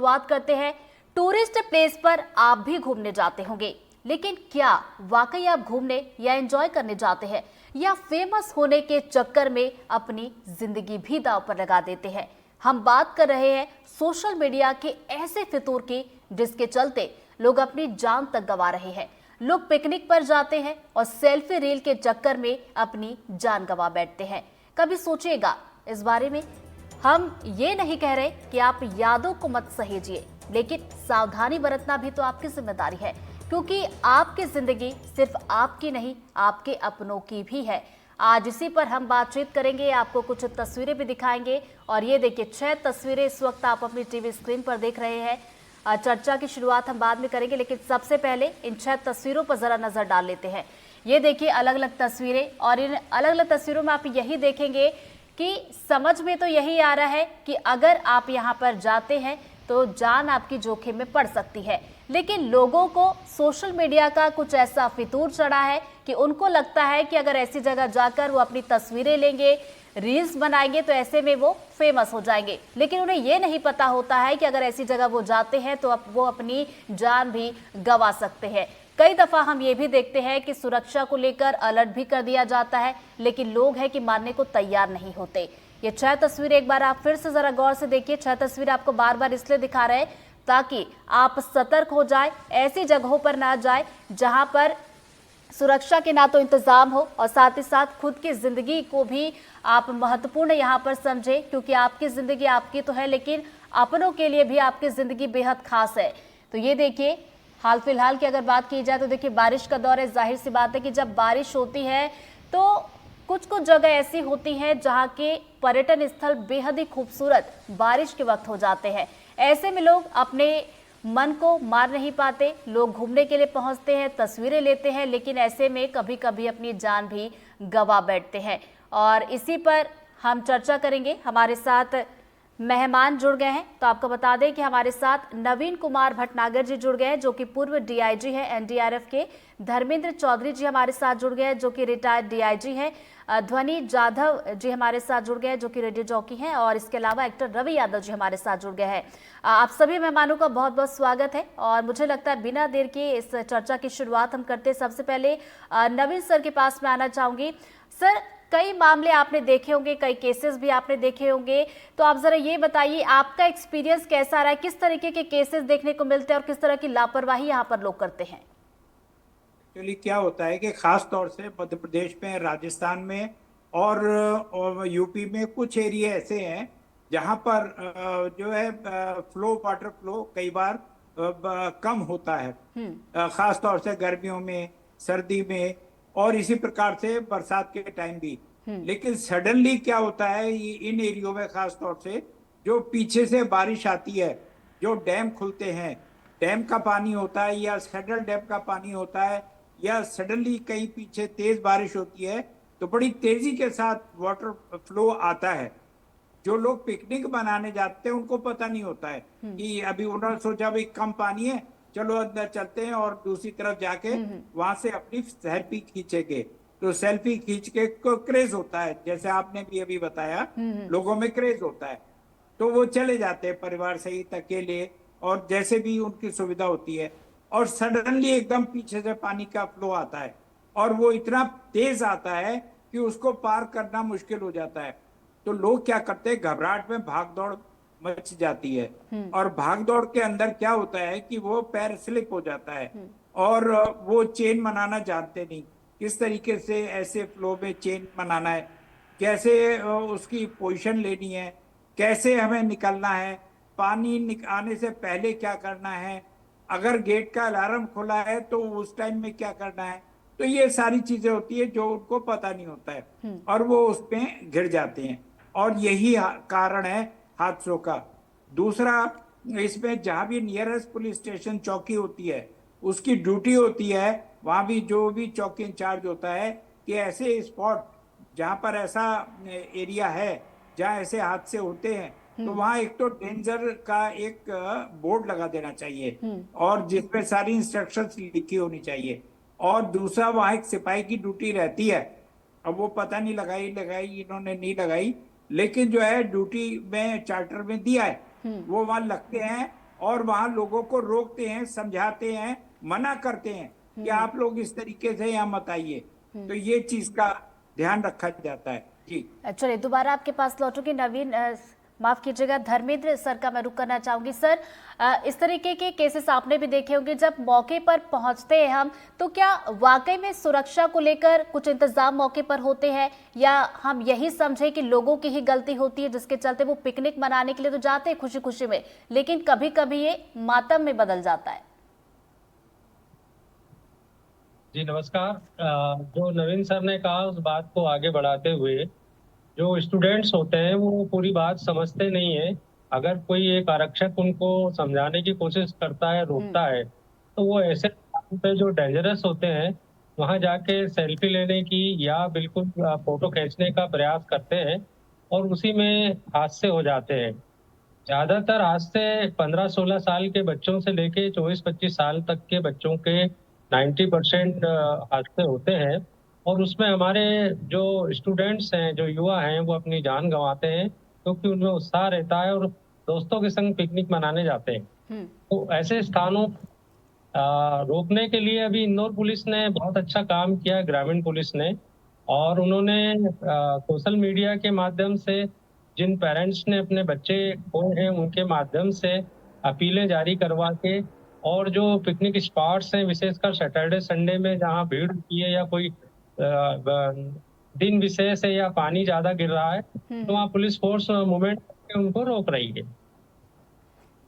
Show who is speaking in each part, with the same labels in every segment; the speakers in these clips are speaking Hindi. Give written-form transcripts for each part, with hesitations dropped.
Speaker 1: शुरुआत करते हैं। टूरिस्ट प्लेस पर आप भी घूमने जाते होंगे, लेकिन क्या वाकई आप घूमने या एंजॉय करने जाते हैं, या फेमस होने के चक्कर में अपनी जिंदगी भी दांव पर लगा देते हैं? हम बात कर रहे हैं सोशल मीडिया के ऐसे फितूर की, जिसके चलते लोग अपनी जान तक गंवा रहे हैं। लोग पिकनिक पर जाते हैं और सेल्फी रील के चक्कर में अपनी जान गंवा बैठते हैं। कभी सोचिएगा इस बारे में। हम ये नहीं कह रहे कि आप यादों को मत सहेजिए, लेकिन सावधानी बरतना भी तो आपकी जिम्मेदारी है, क्योंकि आपकी जिंदगी सिर्फ आपकी नहीं, आपके अपनों की भी है। आज इसी पर हम बातचीत करेंगे, आपको कुछ तस्वीरें भी दिखाएंगे। और ये देखिए 6 तस्वीरें इस वक्त आप अपनी टीवी स्क्रीन पर देख रहे हैं। चर्चा की शुरुआत हम बाद में करेंगे, लेकिन सबसे पहले इन 6 तस्वीरों पर जरा नजर डाल लेते हैं। ये देखिए अलग अलग तस्वीरें, और इन अलग अलग तस्वीरों में आप यही देखेंगे कि समझ में तो यही आ रहा है कि अगर आप यहाँ पर जाते हैं तो जान आपकी जोखिम में पड़ सकती है। लेकिन लोगों को सोशल मीडिया का कुछ ऐसा फितूर चढ़ा है कि उनको लगता है कि अगर ऐसी जगह जाकर वो अपनी तस्वीरें लेंगे, रील्स बनाएंगे, तो ऐसे में वो फेमस हो जाएंगे। लेकिन उन्हें ये नहीं पता होता है कि अगर ऐसी जगह वो जाते हैं तो वो अपनी जान भी गंवा सकते हैं। कई दफा हम ये भी देखते हैं कि सुरक्षा को लेकर अलर्ट भी कर दिया जाता है, लेकिन लोग हैं कि मानने को तैयार नहीं होते। ये 6 तस्वीरें एक बार आप फिर से जरा गौर से देखिए। 6 तस्वीरें आपको बार बार इसलिए दिखा रहे हैं ताकि आप सतर्क हो जाए, ऐसी जगहों पर ना जाए जहां पर सुरक्षा के ना तो इंतजाम हो, और साथ ही साथ खुद की जिंदगी को भी आप महत्वपूर्ण यहाँ पर समझें, क्योंकि आपकी जिंदगी आपकी तो है, लेकिन अपनों के लिए भी आपकी जिंदगी बेहद खास है। तो ये देखिए, हाल फिलहाल की अगर बात की जाए तो देखिए बारिश का दौर है। जाहिर सी बात है कि जब बारिश होती है तो कुछ कुछ जगह ऐसी होती हैं जहां के पर्यटन स्थल बेहद ही खूबसूरत बारिश के वक्त हो जाते हैं। ऐसे में लोग अपने मन को मार नहीं पाते, लोग घूमने के लिए पहुंचते हैं, तस्वीरें लेते हैं, लेकिन ऐसे में कभी कभी अपनी जान भी गंवा बैठते हैं। और इसी पर हम चर्चा करेंगे। हमारे साथ मेहमान जुड़ गए हैं, तो आपको बता दें कि हमारे साथ नवीन कुमार भटनागर जी जुड़ गए हैं, जो कि पूर्व डीआईजी हैं एनडीआरएफ के। धर्मेंद्र चौधरी जी हमारे साथ जुड़ गए हैं, जो कि रिटायर्ड डीआईजी हैं। ध्वनि जाधव जी हमारे साथ जुड़ गए हैं, जो कि रेडियो जॉकी हैं। और इसके अलावा एक्टर रवि यादव जी हमारे साथ जुड़ गए हैं। आप सभी मेहमानों का बहुत बहुत स्वागत है। और मुझे लगता है बिना देर के इस चर्चा की शुरुआत हम करते हैं। सबसे पहले नवीन सर के पास में आना चाहूंगी। सर, कई मामले आपने देखे होंगे, कई केसेस भी आपने देखे होंगे, तो आप जरा ये बताइए आपका एक्सपीरियंस कैसा रहा है, किस तरीके के केसेस देखने को मिलते हैं और किस तरह की लापरवाही यहाँ पर लोग करते हैं?
Speaker 2: एक्चुअली क्या होता है कि खास तौर से मध्य प्रदेश में, राजस्थान में और यूपी में कुछ एरिया ऐसे हैं जहां पर जो है फ्लो, वाटर फ्लो कई बार कम होता है। खास तौर से गर्मियों में, सर्दी में, और इसी प्रकार से बरसात के टाइम भी। लेकिन सडनली क्या होता है, ये इन एरियो में खास तौर से जो पीछे से बारिश आती है, जो डैम खुलते हैं, डैम का पानी होता है या सेंट्रल डैम का पानी होता है, या सडनली कहीं पीछे तेज बारिश होती है, तो बड़ी तेजी के साथ वाटर फ्लो आता है। जो लोग पिकनिक बनाने जाते हैं उनको पता नहीं होता है कि अभी उन्होंने सोचा भाई कम पानी है, चलो अंदर चलते हैं और दूसरी तरफ जाके वहां से अपनी सेल्फी खींचेंगे। तो सेल्फी खींच के क्रेज होता है, जैसे आपने भी अभी बताया, लोगों में क्रेज होता है, तो वो चले जाते हैं परिवार सहित, अकेले, और जैसे भी उनकी सुविधा होती है। और सडनली एकदम पीछे से पानी का फ्लो आता है, और वो इतना तेज आता है कि उसको पार करना मुश्किल हो जाता है। तो लोग क्या करते हैं, घबराहट में भाग दौड़ मच जाती है, और भाग दौड़ के अंदर क्या होता है कि वो पैर स्लिप हो जाता है, और वो चेन बनाना जानते नहीं, किस तरीके से ऐसे फ्लो में चेन बनाना है, कैसे उसकी पोजीशन लेनी है, कैसे हमें निकलना है, पानी आने से पहले क्या करना है, अगर गेट का अलार्म खुला है तो उस टाइम में क्या करना है। तो ये सारी चीजें होती है जो उनको पता नहीं होता है, और वो उसमें घिर जाते हैं, और यही कारण है हादसों का। दूसरा, इसमें जहां भी नियरेस्ट पुलिस स्टेशन चौकी होती है, उसकी ड्यूटी होती है, वहां भी जो भी चौकी इंचार्ज होता है कि ऐसे स्पॉट जहां पर ऐसा एरिया है जहां ऐसे हादसे होते हैं, तो वहां एक तो डेंजर का एक बोर्ड लगा देना चाहिए, और जिसमें सारी इंस्ट्रक्शंस लिखी होनी चाहिए। और दूसरा, वहां एक सिपाही की ड्यूटी रहती है। अब वो पता नहीं लगाई लगाई इन्होंने नहीं लगाई, लेकिन जो है ड्यूटी में चार्टर में दिया है, वो वहां लगते हैं और वहां लोगों को रोकते हैं, समझाते हैं, मना करते हैं कि आप लोग इस तरीके से यहाँ मत आइए। तो ये चीज का ध्यान रखा जाता है। जी
Speaker 1: चलिए दोबारा आपके पास लौटूंगी। नवीन माफ कीजिएगा, धर्मेंद्र सर का मैं रुख करना चाहूंगी। सर, इस तरीके के केसेस आपने भी देखे होंगे। जब मौके पर पहुंचते हैं हम, तो क्या वाकई में सुरक्षा को लेकर कुछ इंतजाम मौके पर होते हैं, या हम यही समझे कि लोगों की ही गलती होती है जिसके चलते वो पिकनिक मनाने के लिए तो जाते हैं खुशी खुशी में, लेकिन कभी कभी ये मातम में बदल जाता है?
Speaker 3: जी नमस्कार। जो नवीन सर ने कहा उस बात को आगे बढ़ाते हुए, जो स्टूडेंट्स होते हैं वो पूरी बात समझते नहीं है। अगर कोई एक आरक्षक उनको समझाने की कोशिश करता है, रोकता है, तो वो ऐसे स्थान पे जो डेंजरस होते हैं वहां जाके सेल्फी लेने की या बिल्कुल फोटो खींचने का प्रयास करते हैं और उसी में हादसे हो जाते हैं। ज्यादातर आज से 15-16 साल के बच्चों से लेके 24-25 साल तक के बच्चों के 90% हादसे होते हैं। और उसमें हमारे जो स्टूडेंट्स हैं, जो युवा हैं, वो अपनी जान गंवाते हैं क्योंकि उनमें उत्साह रहता है और दोस्तों के संग पिकनिक मनाने जाते हैं। तो ऐसे स्थानों रोकने के लिए अभी इंदौर पुलिस ने बहुत अच्छा काम किया, ग्रामीण पुलिस ने। और उन्होंने सोशल मीडिया के माध्यम से जिन पेरेंट्स ने अपने बच्चे खोए हैं उनके माध्यम से अपीलें जारी करवा के, और जो पिकनिक स्पॉट्स हैं विशेषकर सैटरडे संडे में जहाँ भीड़ होती है या कोई दिन विशेष है या पानी ज्यादा गिर रहा है, तो वहाँ पुलिस फोर्स मूवमेंट उनको रोक रही है।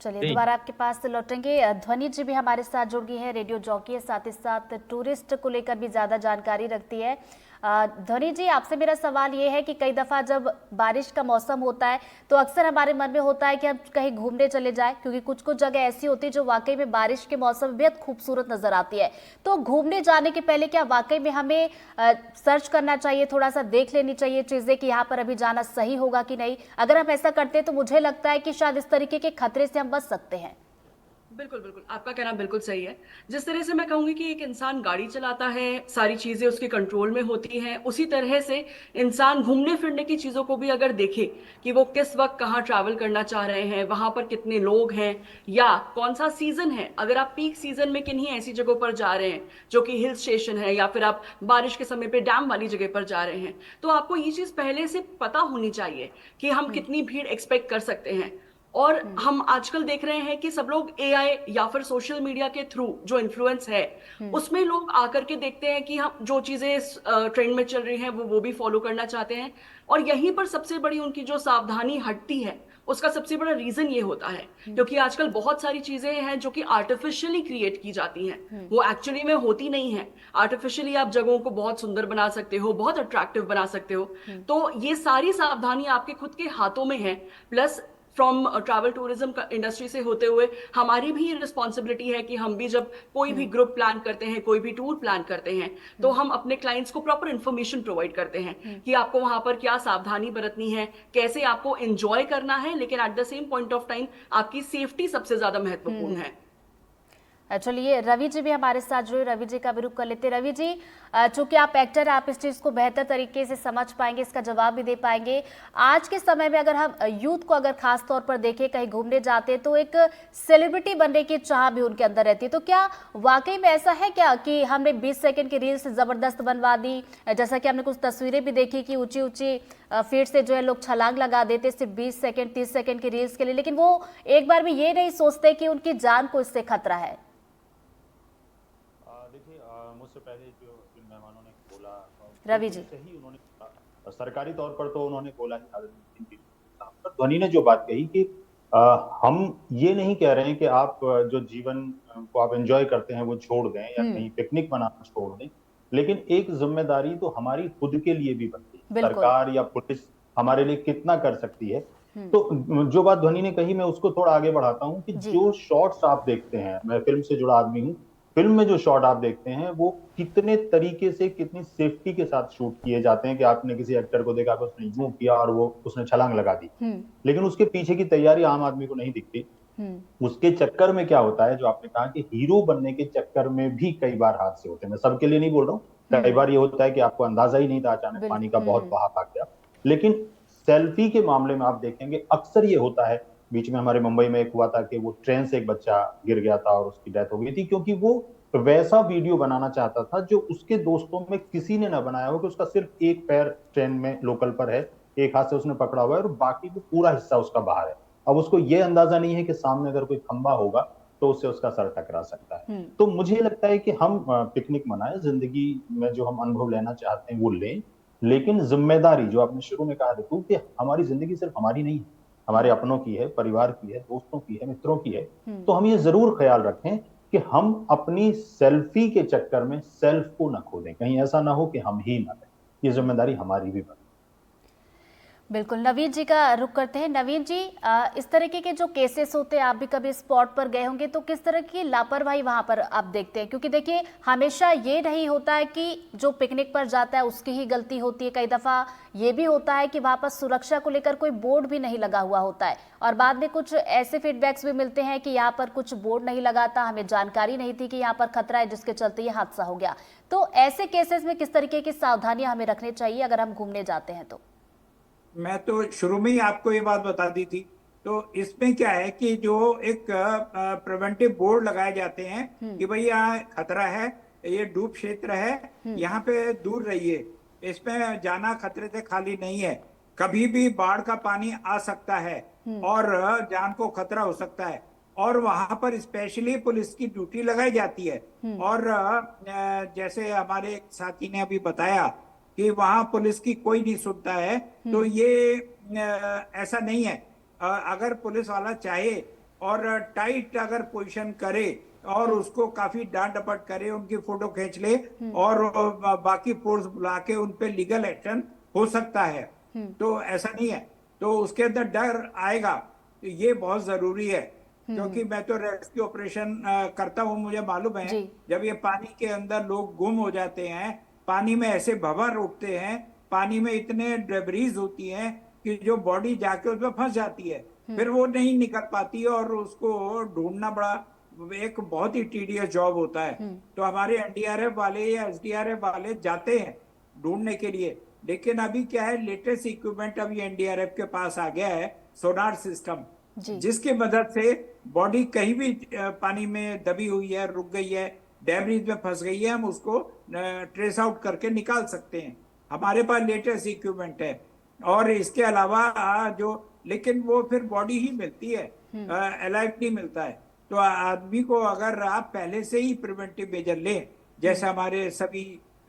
Speaker 1: चलिए दोबारा आपके पास लौटेंगे। ध्वनि जी भी हमारे साथ जुड़ गई है, रेडियो जॉकी है, साथ ही साथ टूरिस्ट को लेकर भी ज़्यादा जानकारी रखती है। ध्वनि जी, आपसे मेरा सवाल ये है कि कई दफ़ा जब बारिश का मौसम होता है तो अक्सर हमारे मन में होता है कि हम कहीं घूमने चले जाएं, क्योंकि कुछ कुछ जगह ऐसी होती है जो वाकई में बारिश के मौसम में बेहद खूबसूरत नज़र आती है। तो घूमने जाने के पहले क्या वाकई में हमें सर्च करना चाहिए, थोड़ा सा देख लेनी चाहिए चीज़ें कि यहाँ पर अभी जाना सही होगा कि नहीं? अगर हम ऐसा करते हैं तो मुझे लगता है कि शायद इस तरीके के खतरे से हम बच सकते हैं।
Speaker 4: बिल्कुल बिल्कुल, आपका कहना बिल्कुल सही है। जिस तरह से मैं कहूंगी कि एक इंसान गाड़ी चलाता है, सारी चीजें उसके कंट्रोल में होती हैं, उसी तरह से इंसान घूमने फिरने की चीजों को भी अगर देखे कि वो किस वक्त कहाँ ट्रैवल करना चाह रहे हैं, वहां पर कितने लोग हैं या कौन सा सीजन है। अगर आप पीक सीजन में किन्हीं ऐसी जगहों पर जा रहे हैं जो कि हिल स्टेशन है, या फिर आप बारिश के समय पे डैम वाली जगह पर जा रहे हैं, तो आपको ये चीज पहले से पता होनी चाहिए कि हम कितनी भीड़ एक्सपेक्ट कर सकते हैं। और हम आजकल देख रहे हैं कि सब लोग एआई या फिर सोशल मीडिया के थ्रू जो इन्फ्लुएंस है उसमें लोग आकर के देखते हैं कि हम जो चीजें ट्रेंड में चल रही हैं वो भी फॉलो करना चाहते हैं। और यहीं पर सबसे बड़ी उनकी जो सावधानी हटती है उसका सबसे बड़ा रीजन ये होता है क्योंकि आजकल बहुत सारी चीजें हैं जो कि आर्टिफिशियली क्रिएट की जाती हैं, वो एक्चुअली में होती नहीं है। आर्टिफिशियली आप जगहों को बहुत सुंदर बना सकते हो, बहुत अट्रैक्टिव बना सकते हो। तो ये सारी सावधानी आपके खुद के हाथों में है। Plus from travel tourism industry से होते हुए हमारी भी रिस्पॉन्सिबिलिटी है कि हम भी जब कोई भी ग्रुप प्लान करते हैं, कोई भी टूर प्लान करते हैं, तो हम अपने क्लाइंट्स को प्रॉपर इन्फॉर्मेशन प्रोवाइड करते हैं कि आपको वहां पर क्या सावधानी बरतनी है, कैसे आपको एंजॉय करना है, लेकिन at the same point of time आपकी सेफ्टी सबसे ज्यादा महत्वपूर्ण है।
Speaker 1: चलिए रवि जी भी हमारे साथ जुड़े, रवि जी का भी रुख कर लेते। रवि जी, चूंकि आप एक्टर हैं, आप इस चीज़ को बेहतर तरीके से समझ पाएंगे, इसका जवाब भी दे पाएंगे। आज के समय में अगर हम यूथ को अगर खास तौर पर देखें, कहीं घूमने जाते हैं तो एक सेलिब्रिटी बनने की चाह भी उनके अंदर रहती है। तो क्या वाकई में ऐसा है क्या कि हमने 20 सेकंड की रील्स ज़बरदस्त बनवा दी, जैसा कि हमने कुछ तस्वीरें भी देखी कि ऊंची ऊंची फीट से जो है लोग छलांग लगा देते सिर्फ 20 सेकंड 30 सेकंड की रील्स के लिए, लेकिन वो एक बार भी ये नहीं सोचते कि उनकी जान को इससे खतरा है?
Speaker 5: देखिए, मुझसे पहले जो जिन मेहमानों ने बोला,
Speaker 1: रवि जी
Speaker 5: सही उन्होंने सरकारी तौर पर तो उन्होंने बोला ही। पर ध्वनि ने जो बात कही कि हम ये नहीं कह रहे हैं कि आप जो जीवन को आप एंजॉय करते हैं वो छोड़ दें या कहीं पिकनिक मनाना छोड़ दें, लेकिन एक जिम्मेदारी तो हमारी खुद के लिए भी बनती है। सरकार या पुलिस हमारे लिए कितना कर सकती है? तो जो बात ध्वनि ने कही मैं उसको थोड़ा आगे बढ़ाता हूँ कि जो शॉट्स आप देखते हैं, मैं फिल्म से जुड़ा आदमी हूँ, फिल्म में जो शॉट आप देखते हैं वो कितने तरीके से, कितनी सेफ्टी के साथ शूट किए जाते हैं कि आपने किसी एक्टर को देखा कि उसने यूं किया और वो उसने छलांग लगा दी, लेकिन उसके पीछे की तैयारी आम आदमी को नहीं दिखती। उसके चक्कर में क्या होता है, जो आपने कहा कि हीरो बनने के चक्कर में भी कई बार हादसे होते हैं। मैं सबके लिए नहीं बोल रहा हूँ, कई बार ये होता है कि आपको अंदाजा ही नहीं था, अचानक पानी का बहुत बहाव आ गया। लेकिन सेल्फी के मामले में आप देखेंगे अक्सर ये होता है बीच में हमारे मुंबई में एक हुआ था कि वो ट्रेन से एक बच्चा गिर गया था और उसकी डेथ हो गई थी, क्योंकि वो वैसा वीडियो बनाना चाहता था जो उसके दोस्तों में किसी ने ना बनाया हो, कि उसका सिर्फ एक पैर ट्रेन में लोकल पर है, एक हाथ से उसने पकड़ा हुआ है और बाकी को पूरा हिस्सा उसका बाहर है। अब उसको ये अंदाजा नहीं है कि सामने अगर कोई खंबा होगा तो उससे उसका सर टकरा सकता है। तो मुझे लगता है कि हम पिकनिक मनाएं, जिंदगी में जो हम अनुभव लेना चाहते हैं वो लें, लेकिन जिम्मेदारी जो आपने शुरू में कहा ऋतु, कि हमारी जिंदगी सिर्फ हमारी नहीं है, हमारे अपनों की है, परिवार की है, दोस्तों की है, मित्रों की है। तो हम ये जरूर ख्याल रखें कि हम अपनी सेल्फी के चक्कर में सेल्फ को ना खो दें, कहीं ऐसा ना हो कि हम ही ना रहें। ये जिम्मेदारी हमारी भी बनती
Speaker 1: बिल्कुल, नवीन जी का रुख करते हैं। नवीन जी, इस तरीके के जो केसेस होते हैं, आप भी कभी स्पॉट पर गए होंगे, तो किस तरह की लापरवाही वहां पर आप देखते हैं? क्योंकि देखिए, हमेशा ये नहीं होता है कि जो पिकनिक पर जाता है उसकी ही गलती होती है। कई दफा ये भी होता है कि वहां पर सुरक्षा को लेकर कोई बोर्ड भी नहीं लगा हुआ होता है, और बाद में कुछ ऐसे फीडबैक्स भी मिलते हैं कि यहाँ पर कुछ बोर्ड नहीं लगाता, हमें जानकारी नहीं थी कि यहाँ पर खतरा है, जिसके चलते ये हादसा हो गया। तो ऐसे केसेस में किस तरीके की सावधानियां हमें रखनी चाहिए अगर हम घूमने जाते हैं तो?
Speaker 2: मैं तो शुरू में ही आपको ये बात बता दी थी। तो इसमें क्या है कि जो एक प्रिवेंटिव बोर्ड लगाए जाते हैं कि भाई यहाँ खतरा है, ये डूब क्षेत्र है, यहाँ पे दूर रहिए, इसमें जाना खतरे से खाली नहीं है, कभी भी बाढ़ का पानी आ सकता है और जान को खतरा हो सकता है। और वहां पर स्पेशली पुलिस की ड्यूटी लगाई जाती है। और जैसे हमारे एक साथी ने अभी बताया कि वहां पुलिस की कोई नहीं सुनता है, तो ये ऐसा नहीं है। अगर पुलिस वाला चाहे और टाइट अगर पोजीशन करे और उसको काफी डांट डपट करे, उनकी फोटो खींच ले और बाकी फोर्स बुला के उन पे लीगल एक्शन हो सकता है। तो ऐसा नहीं है, तो उसके अंदर डर आएगा, तो ये बहुत जरूरी है। क्योंकि मैं तो रेस्क्यू ऑपरेशन करता हूँ, मुझे मालूम है जब ये पानी के अंदर लोग गुम हो जाते हैं, पानी में ऐसे भंवर उठते हैं, पानी में इतने डेब्रीज होती हैं कि जो बॉडी जाके उसमें फंस जाती है, फिर वो नहीं निकल पाती और उसको ढूंढना बड़ा एक बहुत ही टीडियस जॉब होता है। तो हमारे एनडीआरएफ वाले या एसडीआरएफ वाले जाते हैं ढूंढने के लिए। लेकिन अभी क्या है, लेटेस्ट इक्विपमेंट अभी एनडीआरएफ के पास आ गया है, सोनार सिस्टम, जिसकी मदद से बॉडी कहीं भी पानी में दबी हुई है, रुक गई है, डेब्रीज में फंस गई है, हम उसको ट्रेस आउट करके निकाल सकते हैं। हमारे पास लेटेस्ट इक्विपमेंट है। और इसके अलावा जो, लेकिन वो फिर बॉडी ही मिलती है, अलाइव नहीं मिलता है। तो आदमी को अगर आप पहले से ही प्रिवेंटिव मेजर लें, जैसे हमारे सभी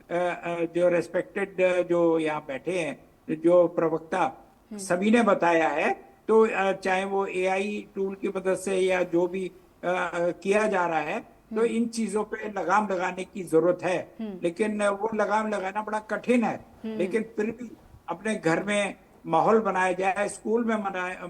Speaker 2: जो रेस्पेक्टेड जो यहाँ बैठे हैं, जो प्रवक्ता सभी ने बताया है, तो चाहे वो एआई टूल की मदद से या जो भी किया जा रहा है, तो इन चीजों पे लगाम लगाने की जरूरत है। लेकिन वो लगाम लगाना बड़ा कठिन है। लेकिन फिर भी अपने घर में माहौल बनाया जाए, स्कूल में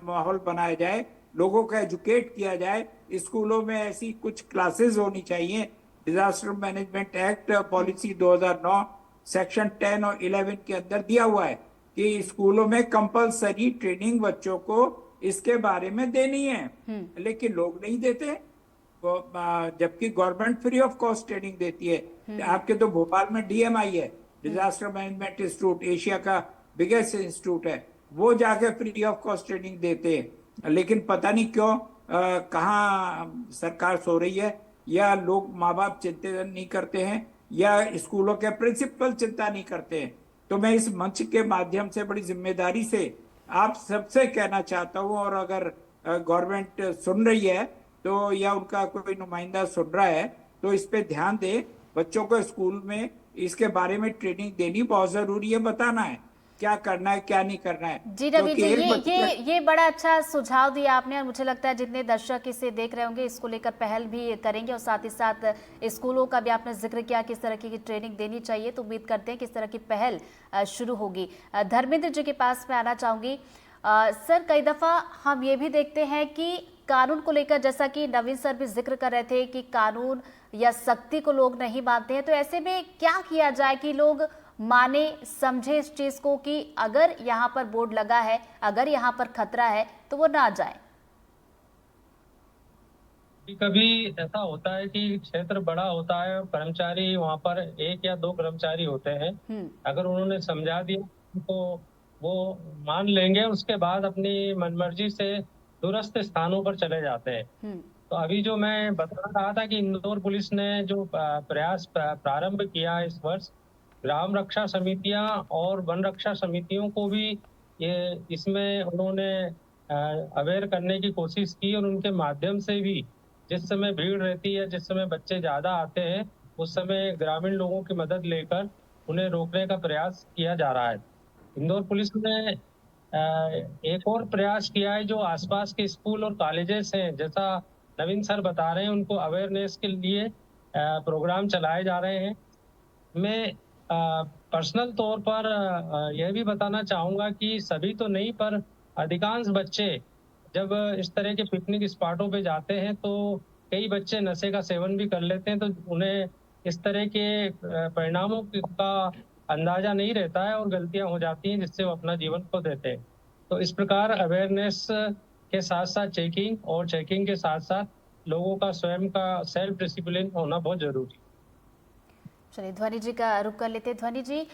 Speaker 2: माहौल बनाया जाए, लोगों को एजुकेट किया जाए। स्कूलों में ऐसी कुछ क्लासेस होनी चाहिए। Disaster management act policy 2009 section 10 और 11 के अंदर दिया हुआ है कि स्कूलों में कंपलसरी ट्रेनिंग बच्चों को इसके बारे में देनी है। लेकिन लोग नहीं देते, जबकि government free of cost training देती है। आपके तो भोपाल में डीएमआई है, डिजास्टर मैनेजमेंट इंस्टीट्यूट, एशिया का बिगेस्ट इंस्टीट्यूट है, वो जाके फ्री ऑफ कॉस्ट ट्रेनिंग देते हैं। लेकिन पता नहीं क्यों कहाँ सरकार सो रही है, या लोग माँ बाप चिंता नहीं करते हैं, या स्कूलों के प्रिंसिपल चिंता नहीं करते हैं। तो मैं इस मंच के माध्यम से बड़ी जिम्मेदारी से आप सबसे कहना चाहता हूँ, और अगर गवर्नमेंट सुन रही है तो, या उनका कोई नुमाइंदा सुन रहा है, तो इस पे ध्यान दे। बच्चों को स्कूल में इसके बारे में ट्रेनिंग देनी बहुत जरूरी है, बताना है क्या करना है क्या नहीं करना है।
Speaker 1: जी रवि जी, ये बड़ा अच्छा सुझाव दिया आपने, और मुझे लगता है जितने दर्शक इसे देख रहे होंगे इसको लेकर पहल भी करेंगे, और साथ ही साथ स्कूलों का भी आपने जिक्र किया किस तरह की ट्रेनिंग देनी चाहिए। तो उम्मीद करते हैं किस तरह की पहल शुरू होगी। धर्मेंद्र जी के पास मैं आना चाहूंगी। सर, कई दफा हम ये भी देखते हैं कि कानून को लेकर, जैसा कि नवीन सर भी जिक्र कर रहे थे कि कानून या सख्ती को लोग नहीं मानते हैं, तो ऐसे में क्या किया जाए कि लोग माने समझे इस चीज को कि अगर यहाँ पर बोर्ड लगा है, अगर यहाँ पर खतरा है, तो वो ना जाए?
Speaker 3: कभी ऐसा होता है कि क्षेत्र बड़ा होता है, कर्मचारी वहां पर 1 या 2 कर्मचारी होते हैं। अगर उन्होंने समझा दिया तो वो मान लेंगे, उसके बाद अपनी मनमर्जी से दूरस्थ स्थानों पर चले जाते हैं। तो अभी जो मैं बता रहा था कि इंदौर पुलिस ने जो प्रयास प्रारंभ किया है इस वर्ष, ग्राम रक्षा समितियां और वन रक्षा समितियों को भी ये इसमें उन्होंने अवेयर करने की कोशिश की, और उनके माध्यम से भी जिस समय भीड़ रहती है, जिस समय बच्चे ज्यादा आते हैं, उस समय ग्रामीण लोगों की मदद लेकर उन्हें रोकने का प्रयास किया जा रहा है। इंदौर पुलिस ने एक और प्रयास किया है, जो आसपास के स्कूल और कॉलेजेस हैं, जैसा नवीन सर बता रहे हैं, उनको अवेयरनेस के लिए प्रोग्राम चलाए जा रहे हैं। मैं पर्सनल तौर पर यह भी बताना चाहूँगा कि सभी तो नहीं, पर अधिकांश बच्चे जब इस तरह के पिकनिक स्पॉटों पे जाते हैं तो कई बच्चे नशे का सेवन भी कर लेते हैं, तो उन्हें इस तरह के परिणामों का अंदाजा नहीं रहता है और गलतियां हो जाती हैं, जिससे वो अपना जीवन खो देते हैं। तो इस प्रकार अवेयरनेस के साथ साथ चेकिंग, और चेकिंग के साथ साथ लोगों का स्वयं का सेल्फ डिसिप्लिन होना बहुत जरूरी है।
Speaker 1: चलिए ध्वनि जी का रुख कर लेते हैं। ध्वनि जी,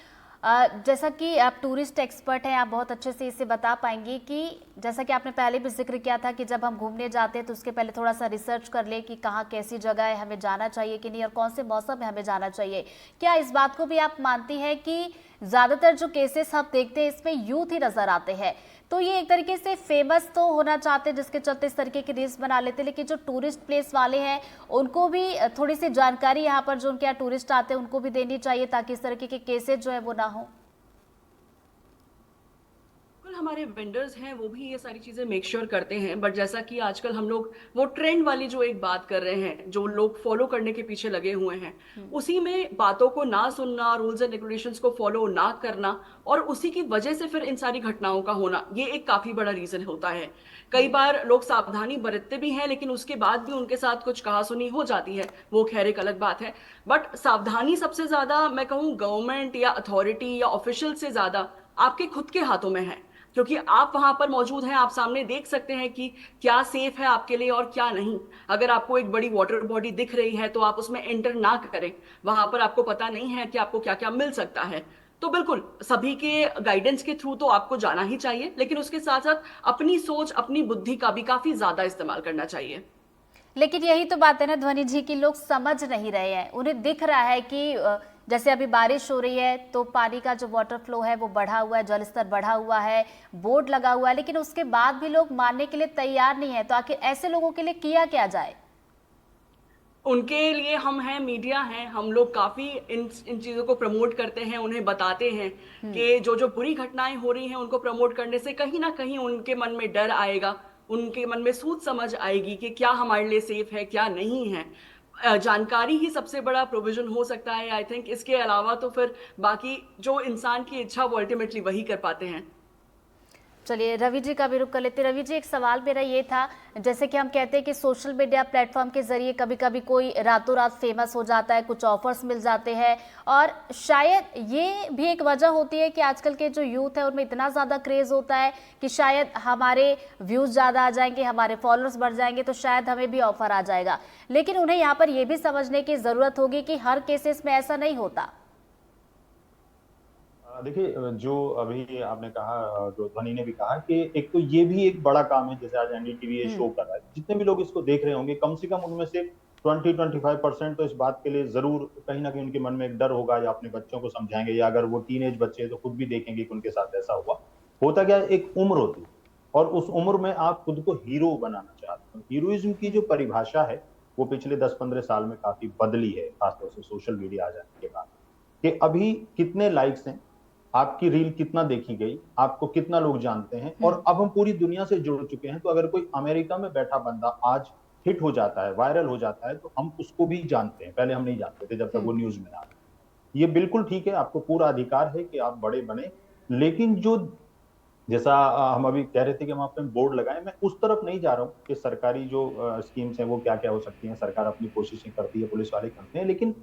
Speaker 1: जैसा कि आप टूरिस्ट एक्सपर्ट हैं, आप बहुत अच्छे से इसे बता पाएंगे कि जैसा कि आपने पहले भी जिक्र किया था कि जब हम घूमने जाते हैं तो उसके पहले थोड़ा सा रिसर्च कर ले कि कहाँ कैसी जगह है, हमें जाना चाहिए कि नहीं, और कौन से मौसम में हमें जाना चाहिए। क्या इस बात को भी आप मानती हैं कि ज़्यादातर जो केसेस हम देखते हैं इसमें यूथ ही नज़र आते हैं, तो ये एक तरीके से फेमस तो होना चाहते हैं जिसके चलते इस तरीके की रील्स बना लेते हैं, लेकिन जो टूरिस्ट प्लेस वाले हैं उनको भी थोड़ी सी जानकारी यहाँ पर जो उनके यहाँ टूरिस्ट आते हैं उनको भी देनी चाहिए, ताकि इस तरीके के केसेस जो है वो ना हो।
Speaker 4: हमारे वेंडर्स हैं वो भी ये सारी चीजें मेक श्योर करते हैं, बट जैसा कि आजकल हम लोग वो ट्रेंड वाली जो एक बात कर रहे हैं, जो लोग फॉलो करने के पीछे लगे हुए हैं, उसी में बातों को ना सुनना, रूल्स एंड रेगुलेशंस को फॉलो ना करना, और उसी की वजह से फिर इन सारी घटनाओं का होना, ये एक काफी बड़ा रीजन होता है। कई बार लोग सावधानी बरतते भी हैं, लेकिन उसके बाद भी उनके साथ कुछ कहासुनी हो जाती है, वो खैर एक अलग बात है। बट सावधानी सबसे ज्यादा मैं कहूँ गवर्नमेंट या अथॉरिटी या ऑफिशियल से ज्यादा आपके खुद के हाथों में है, क्योंकि आप वहां पर मौजूद हैं, आप सामने देख सकते हैं कि क्या सेफ है आपके लिए और क्या नहीं। अगर आपको एक बड़ी वाटर बॉडी दिख रही है तो आप उसमें एंटर ना करें, वहां पर आपको पता नहीं है कि आपको क्या क्या मिल सकता है। तो बिल्कुल सभी के गाइडेंस के थ्रू तो आपको जाना ही चाहिए, लेकिन उसके साथ साथ अपनी सोच, अपनी बुद्धि का भी काफी ज्यादा इस्तेमाल करना चाहिए।
Speaker 1: लेकिन यही तो बात है ना ध्वनि जी की लोग समझ नहीं रहे हैं, उन्हें दिख रहा है कि जैसे अभी बारिश हो रही है तो पानी का जो वाटर फ्लो है वो बढ़ा हुआ है, जल स्तर बढ़ा हुआ है, बोर्ड लगा हुआ है, लेकिन उसके बाद भी लोग मानने के लिए तैयार नहीं है। तो आखिर ऐसे लोगों के लिए किया क्या जाए?
Speaker 4: उनके लिए हम हैं, मीडिया हैं, हम लोग काफी इन चीजों को प्रमोट करते हैं, उन्हें बताते हैं कि जो जो बुरी घटनाएं हो रही हैं उनको प्रमोट करने से कहीं ना कहीं उनके मन में डर आएगा, उनके मन में सूझ समझ आएगी कि क्या हमारे लिए सेफ है क्या नहीं है। जानकारी ही सबसे बड़ा प्रोविजन हो सकता है आई थिंक। इसके अलावा तो फिर बाकी जो इंसान की इच्छा वो अल्टीमेटली वही कर पाते हैं।
Speaker 1: चलिए रवि जी का भी रुख कर लेते हैं। रवि जी, एक सवाल मेरा ये था, जैसे कि हम कहते हैं कि सोशल मीडिया प्लेटफॉर्म के जरिए कभी कभी कोई रातों रात फेमस हो जाता है, कुछ ऑफर्स मिल जाते हैं, और शायद ये भी एक वजह होती है कि आजकल के जो यूथ है उनमें इतना ज़्यादा क्रेज़ होता है कि शायद हमारे व्यूज़ ज़्यादा आ जाएंगे, हमारे फॉलोअर्स बढ़ जाएंगे, तो शायद हमें भी ऑफर आ जाएगा। लेकिन उन्हें यहाँ पर यह भी समझने की ज़रूरत होगी कि हर केसेस में ऐसा नहीं होता।
Speaker 5: देखिए, जो अभी आपने कहा, जो ध्वनि ने भी कहा कि एक तो ये भी एक बड़ा काम है, जैसे आज एनडीटीवी ये शो कर रहा है, जितने भी लोग इसको देख रहे होंगे कम से कम उनमें से 20-25% तो इस बात के लिए जरूर कहीं ना कहीं उनके मन में एक डर होगा, या अपने बच्चों को समझाएंगे, या अगर वो टीनेज बच्चे हैं तो खुद भी देखेंगे कि उनके साथ ऐसा हुआ। होता क्या, एक उम्र होती है और उस उम्र में आप खुद को हीरो बनाना चाहते हो। हीरोइज्म की जो परिभाषा है वो पिछले 10-15 साल में काफी बदली है, खासतौर से सोशल मीडिया आ जाने के बाद। कि अभी कितने लाइक्स हैं, आपकी रील कितना देखी गई, आपको कितना लोग जानते हैं, और अब हम पूरी दुनिया से जुड़ चुके हैं। तो अगर कोई अमेरिका में बैठा बंदा आज हिट हो जाता है, वायरल हो जाता है, तो हम उसको भी जानते हैं। पहले हम नहीं जानते थे जब तक वो न्यूज में ना आए। ये बिल्कुल ठीक है, आपको पूरा अधिकार है कि आप बड़े बने, लेकिन जो जैसा हम अभी कह रहे थे कि हम अपने बोर्ड लगाएं, मैं उस तरफ नहीं जा रहा हूँ कि सरकारी जो स्कीम्स हैं वो क्या क्या हो सकती हैं। सरकार अपनी कोशिशें करती है, पुलिस वाले करते हैं, लेकिन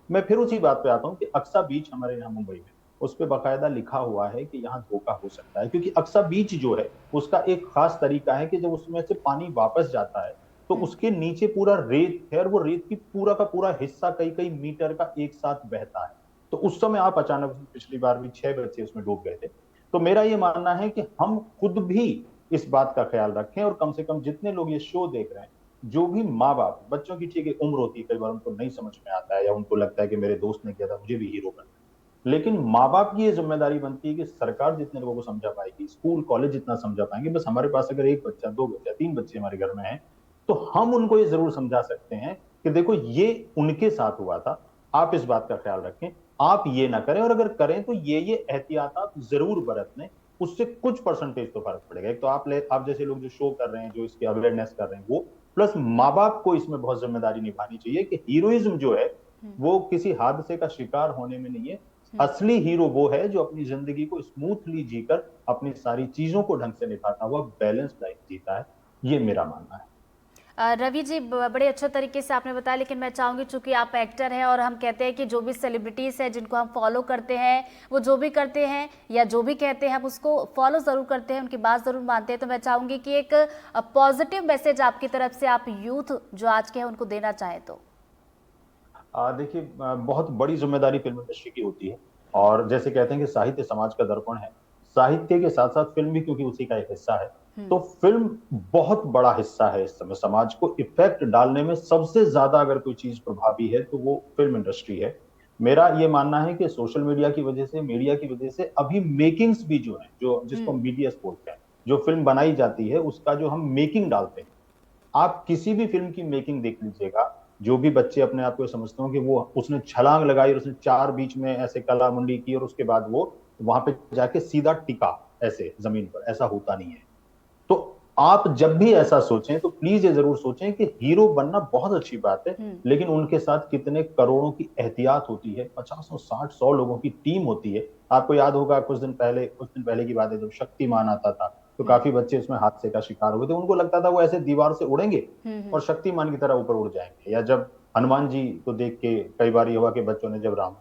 Speaker 5: मैं फिर उसी बात पे आता हूँ कि अक्सा बीच हमारे यहाँ मुंबई में, उस पर बाकायदा लिखा हुआ है कि यहाँ धोखा हो सकता है, क्योंकि अक्सा बीच जो है उसका एक खास तरीका है कि जब उसमें से पानी वापस जाता है तो उसके नीचे पूरा रेत है, और वो रेत की पूरा का पूरा हिस्सा कई कई मीटर का एक साथ बहता है। तो उस समय आप अचानक, पिछली बार भी 6 बच्चे उसमें डूब गए थे। तो मेरा ये मानना है कि हम खुद भी इस बात का ख्याल रखें। और कम से कम जितने लोग ये शो देख रहे हैं, जो भी माँ बाप, बच्चों की ठीक है उम्र होती है, कई बार उनको नहीं समझ में आता है या उनको लगता है कि मेरे दोस्त ने किया था मुझे भी हीरो बनना है, लेकिन माँ बाप की ये जिम्मेदारी बनती है कि सरकार जितने लोगों को समझा पाएगी, स्कूल कॉलेज जितना समझा पाएंगे, बस हमारे पास अगर एक बच्चा, दो बच्चा, तीन बच्चे हमारे घर में हैं, तो हम उनको ये जरूर समझा सकते हैं कि देखो ये उनके साथ हुआ था, आप इस बात का ख्याल रखें, आप ये ना करें, और अगर करें तो ये एहतियात जरूर बरतें, उससे कुछ परसेंटेज तो फर्क पड़ेगा। एक तो आप जैसे लोग जो शो कर रहे हैं, जो इसकी अवेयरनेस कर रहे हैं, वो प्लस माँ बाप को इसमें बहुत जिम्मेदारी निभानी चाहिए कि हीरोइज्म जो है वो किसी हादसे का शिकार होने में नहीं है। असली हीरो वो है जो अपनी जिंदगी को स्मूथली जीकर अपनी सारी चीजों को ढंग से निभाता हुआ बैलेंस लाइफ जीता है, ये मेरा मानना है।
Speaker 1: रवि जी, बड़े अच्छे तरीके से आपने बताया, लेकिन मैं चाहूंगी चूंकि आप एक्टर हैं और हम कहते हैं कि जो भी सेलिब्रिटीज़ हैं जिनको हम फॉलो करते हैं, वो जो भी करते हैं या जो भी कहते हैं हम उसको फॉलो ज़रूर करते हैं, उनकी बात ज़रूर मानते हैं। तो मैं चाहूंगी कि एक पॉजिटिव मैसेज आपकी तरफ से आप यूथ जो आज के हैं उनको देना चाहें तो।
Speaker 5: देखिए, बहुत बड़ी जिम्मेदारी फिल्म इंडस्ट्री की होती है, और जैसे कहते हैं कि साहित्य समाज का दर्पण है, साहित्य के साथ साथ फिल्म भी क्योंकि उसी का एक हिस्सा है, तो फिल्म बहुत बड़ा हिस्सा है इस समय समाज को इफेक्ट डालने में। सबसे ज्यादा अगर कोई चीज प्रभावी है तो वो फिल्म इंडस्ट्री है। मेरा ये मानना है कि सोशल मीडिया की वजह से, मीडिया की वजह से अभी मेकिंग्स भी जो है, जो जिसको मीडिया बोलते हैं, जो फिल्म बनाई जाती है उसका जो हम मेकिंग डालते हैं, आप किसी भी फिल्म की मेकिंग देख लीजिएगा, जो भी बच्चे अपने आप को समझते हो कि वो उसने छलांग लगाई और उसने चार बीच में ऐसे कला मुंडी की और उसके बाद वो वहां पे जाके सीधा टिका ऐसे जमीन पर, ऐसा होता नहीं है। तो आप जब भी ऐसा सोचें तो प्लीज ये जरूर सोचें कि हीरो बनना बहुत अच्छी बात है, लेकिन उनके साथ कितने करोड़ों की एहतियात होती है, 50 60 100 लोगों की टीम होती है। आपको याद होगा कुछ दिन पहले की बात है, जब शक्तिमान आता था तो काफी बच्चे उसमें हादसे का शिकार हुए थे, उनको लगता था वो ऐसे दीवार से उड़ेंगे और शक्तिमान की तरह ऊपर उड़ जाएंगे। या जब हनुमान जी को देख के कई बार ये हुआ कि बच्चों ने जब राम,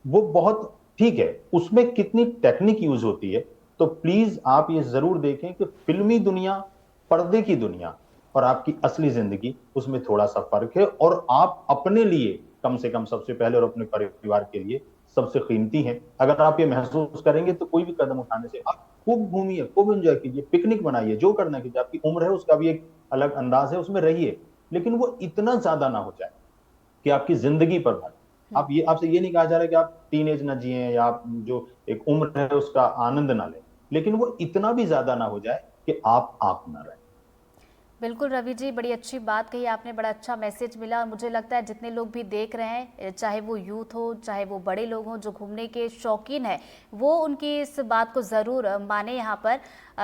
Speaker 5: वो बहुत ठीक है, उसमें कितनी टेक्निक यूज होती है। तो प्लीज आप ये जरूर देखें कि फिल्मी दुनिया, पर्दे की दुनिया और आपकी असली जिंदगी, उसमें थोड़ा सा फर्क है, और आप अपने लिए कम से कम सबसे पहले और अपने परिवार के लिए सबसे कीमती हैं। अगर आप ये महसूस करेंगे तो कोई भी कदम उठाने से आप खूब घूमिए, खूब एंजॉय कीजिए, पिकनिक बनाइए, जो करना कीजिए, आपकी उम्र है उसका भी एक अलग अंदाज है, उसमें रहिए, लेकिन वो इतना ज्यादा ना हो जाए कि आपकी जिंदगी पर भारी। आपसे ये नहीं कहा जा रहा है कि आप टीनेज ना जिए या आप जो एक उम्र है उसका आनंद ना लें, लेकिन वो इतना भी ज्यादा ना हो जाए कि आप ना रहें।
Speaker 1: बिल्कुल रवि जी, बड़ी अच्छी बात कही आपने, बड़ा अच्छा मैसेज मिला। और मुझे लगता है जितने लोग भी देख रहे हैं, चाहे वो यूथ हो चाहे वो बड़े लोग हों जो घूमने के शौकीन हैं, वो उनकी इस बात को ज़रूर माने। यहाँ पर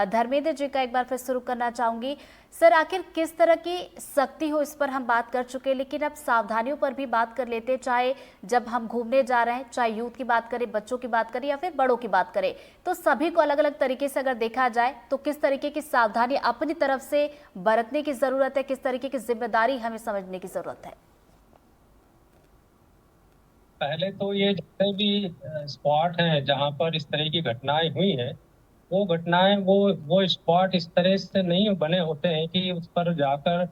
Speaker 1: धर्मेंद्र जी का एक बार फिर शुरू करना चाहूँगी। सर, आखिर किस तरह की सख्ती हो, इस पर हम बात कर चुके हैं, लेकिन अब सावधानियों पर भी बात कर लेते हैं। चाहे जब हम घूमने जा रहे हैं, चाहे यूथ की बात करें, बच्चों की बात करें या फिर बड़ों की बात करें, तो सभी को अलग अलग तरीके से अगर देखा जाए तो किस तरीके की सावधानी अपनी तरफ से बरतने की जरूरत है, किस तरीके की जिम्मेदारी हमें समझने की जरूरत है?
Speaker 3: पहले तो ये जितने भी स्पॉट हैं जहां पर इस तरह की घटनाएं हुई हैं, वो घटनाएं वो स्पॉट इस तरह से नहीं बने होते हैं कि उस पर जाकर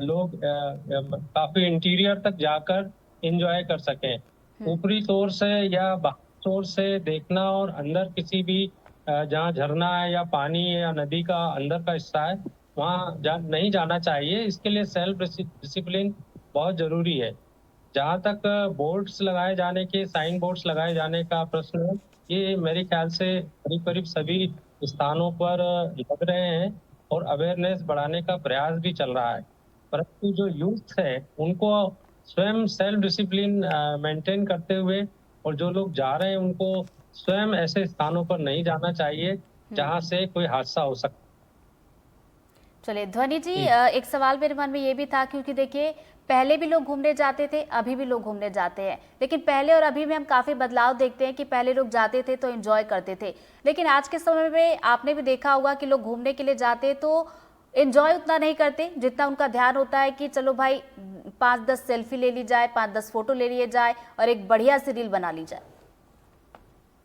Speaker 3: लोग काफी इंटीरियर तक जाकर एंजॉय कर सकें। ऊपरी तौर से या बाहरी तौर से देखना और अंदर किसी भी जहाँ झरना है या पानी है या नदी का अंदर का हिस्सा है, वहाँ नहीं जाना चाहिए। इसके लिए सेल्फ डिसिप्लिन बहुत जरूरी है। जहाँ तक बोर्ड्स लगाए जाने के, साइन बोर्ड्स लगाए जाने का प्रश्न है, ये मेरे ख्याल से करीब करीब सभी स्थानों पर लग रहे हैं और अवेयरनेस बढ़ाने का प्रयास भी चल रहा है। परंतु जो यूथ है उनको स्वयं सेल्फ डिसिप्लिन मेंटेन करते हुए, और जो लोग जा रहे हैं उनको स्वयं ऐसे स्थानों पर नहीं जाना चाहिए जहाँ से कोई हादसा हो सकता।
Speaker 1: चलिए ध्वनि जी, एक सवाल मेरे मन में ये भी था, क्योंकि देखिए पहले भी लोग घूमने जाते थे, अभी भी लोग घूमने जाते हैं, लेकिन पहले और अभी में हम काफ़ी बदलाव देखते हैं कि पहले लोग जाते थे तो एंजॉय करते थे, लेकिन आज के समय में आपने भी देखा होगा कि लोग घूमने के लिए जाते तो एंजॉय उतना नहीं करते जितना उनका ध्यान होता है कि चलो भाई 5-10 सेल्फी ले ली जाए, 5-10 फोटो ले लिए जाए और एक बढ़िया सी रील बना ली जाए।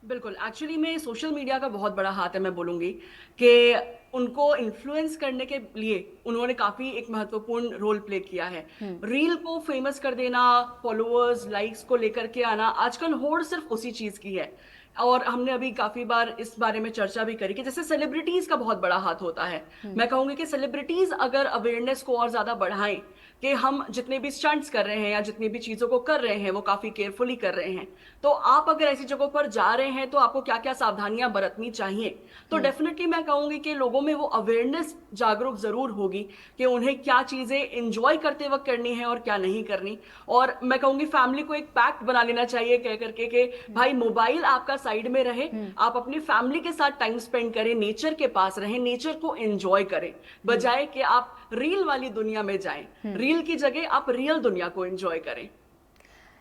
Speaker 4: बिल्कुल, एक्चुअली में सोशल मीडिया का बहुत बड़ा हाथ है। मैं बोलूँगी कि उनको इन्फ्लुएंस करने के लिए उन्होंने काफ़ी एक महत्वपूर्ण रोल प्ले किया है। रील को फेमस कर देना, फॉलोअर्स, लाइक्स को लेकर के आना, आजकल होड़ सिर्फ उसी चीज़ की है और हमने अभी काफी बार इस बारे में चर्चा भी करी कि जैसे सेलिब्रिटीज का बहुत बड़ा हाथ होता है। मैं कहूंगी कि सेलिब्रिटीज अगर अवेयरनेस को और ज्यादा बढ़ाएं कि हम जितने भी स्टंट्स कर रहे हैं या जितनी भी चीजों को कर रहे हैं वो काफी केयरफुली कर रहे हैं, तो आप अगर ऐसी जगहों पर जा रहे हैं तो आपको क्या क्या सावधानियां बरतनी चाहिए। तो डेफिनेटली मैं कहूंगी कि लोगों में वो अवेयरनेस जागरूक जरूर होगी कि उन्हें क्या चीजें एंजॉय करते वक्त करनी है और क्या नहीं करनी। और मैं कहूंगी फैमिली को एक पैक्ट बना लेना चाहिए कह करके कि भाई मोबाइल आपका साइड में रहे, आप अपनी फैमिली के साथ टाइम स्पेंड करें, नेचर के पास रहें, नेचर को एंजॉय करें, बजाय कि आप रील वाली दुनिया में जाएं। रील की जगह आप रियल दुनिया को एंजॉय करें।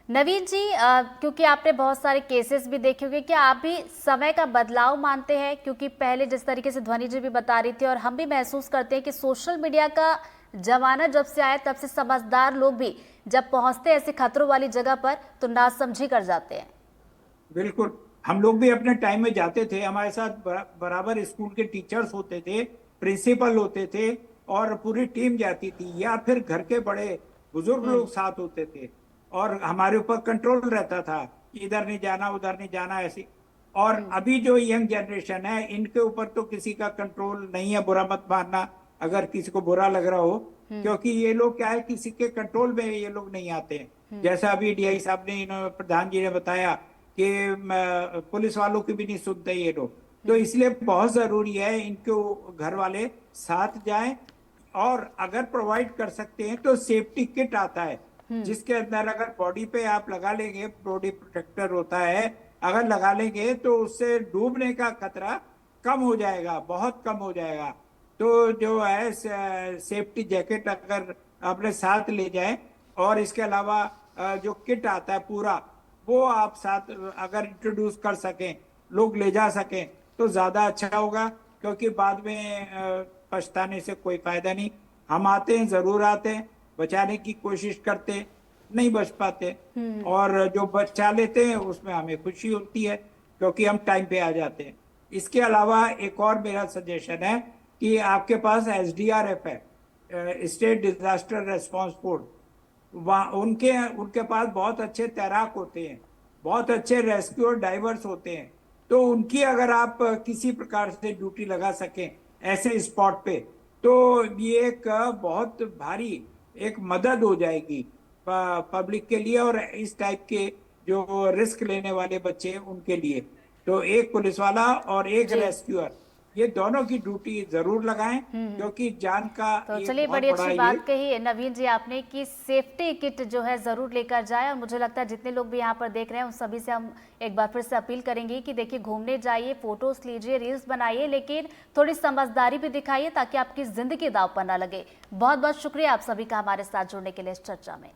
Speaker 1: नवीन जी, क्योंकि आपने बहुत सारे केसेस भी देखे होंगे, क्या आप भी समय का बदलाव मानते हैं? क्योंकि पहले जिस तरीके से ध्वनि जी भी बता रही थी और हम भी महसूस करते हैं कि सोशल मीडिया का जमाना जब से आया तब से समझदार लोग भी जब पहुंचते हैं ऐसे खतरों वाली जगह पर तो नासमझी कर जाते हैं।
Speaker 2: बिल्कुल, हम लोग भी अपने टाइम में जाते थे, हमारे साथ बराबर स्कूल के टीचर्स होते थे, प्रिंसिपल होते थे और पूरी टीम जाती थी, या फिर घर के बड़े बुजुर्ग लोग साथ होते थे और हमारे ऊपर कंट्रोल रहता था, इधर नहीं जाना उधर नहीं जाना ऐसी। और अभी जो यंग जनरेशन है इनके ऊपर तो किसी का कंट्रोल नहीं है, बुरा मत मानना अगर किसी को बुरा लग रहा हो, क्योंकि ये लोग क्या है किसी के कंट्रोल में ये लोग नहीं आते हैं। जैसा अभी डीआई साहब ने प्रधान जी ने बताया कि पुलिस वालों की भी नहीं सुनते ये लोग, तो इसलिए बहुत जरूरी है इनके घर वाले साथ जाएं और अगर प्रोवाइड कर सकते हैं तो सेफ्टी किट आता है जिसके अंदर अगर बॉडी पे आप लगा लेंगे, बॉडी प्रोटेक्टर होता है, अगर लगा लेंगे तो उससे डूबने का खतरा कम हो जाएगा, बहुत कम हो जाएगा। तो जो है सेफ्टी जैकेट अगर अपने साथ ले जाएं और इसके अलावा जो किट आता है पूरा वो आप साथ अगर इंट्रोड्यूस कर सकें, लोग ले जा सकें तो ज्यादा अच्छा होगा, क्योंकि बाद में पछताने से कोई फायदा नहीं। हम आते हैं, जरूर आते हैं, बचाने की कोशिश करते, नहीं बच पाते, और जो बचा लेते हैं उसमें हमें खुशी होती है क्योंकि हम टाइम पे आ जाते हैं। इसके अलावा एक और मेरा सजेशन है कि आपके पास SDRF है, स्टेट डिजास्टर रेस्पॉन्स फोर्स, उनके पास बहुत अच्छे तैराक होते हैं, बहुत अच्छे रेस्क्यू डाइवर्स होते हैं, तो उनकी अगर आप किसी प्रकार से ड्यूटी लगा सकें ऐसे स्पॉट पे तो ये एक बहुत भारी एक मदद हो जाएगी पब्लिक के लिए और इस टाइप के जो रिस्क लेने वाले बच्चे हैं उनके लिए। तो एक पुलिस वाला और एक रेस्क्यूअर, ये दोनों की ड्यूटी जरूर लगाएं क्योंकि जान का
Speaker 1: तो चलिए बड़ी अच्छी बात कही है नवीन जी आपने कि सेफ्टी किट जो है जरूर लेकर जाए। और मुझे लगता है जितने लोग भी यहाँ पर देख रहे हैं उन सभी से हम एक बार फिर से अपील करेंगे कि देखिए घूमने जाइए, फोटोज लीजिए, रील्स बनाइए, लेकिन थोड़ी समझदारी भी दिखाइए ताकि आपकी जिंदगी दांव पर ना लगे। बहुत बहुत शुक्रिया आप सभी का हमारे साथ जुड़ने के लिए इस चर्चा में।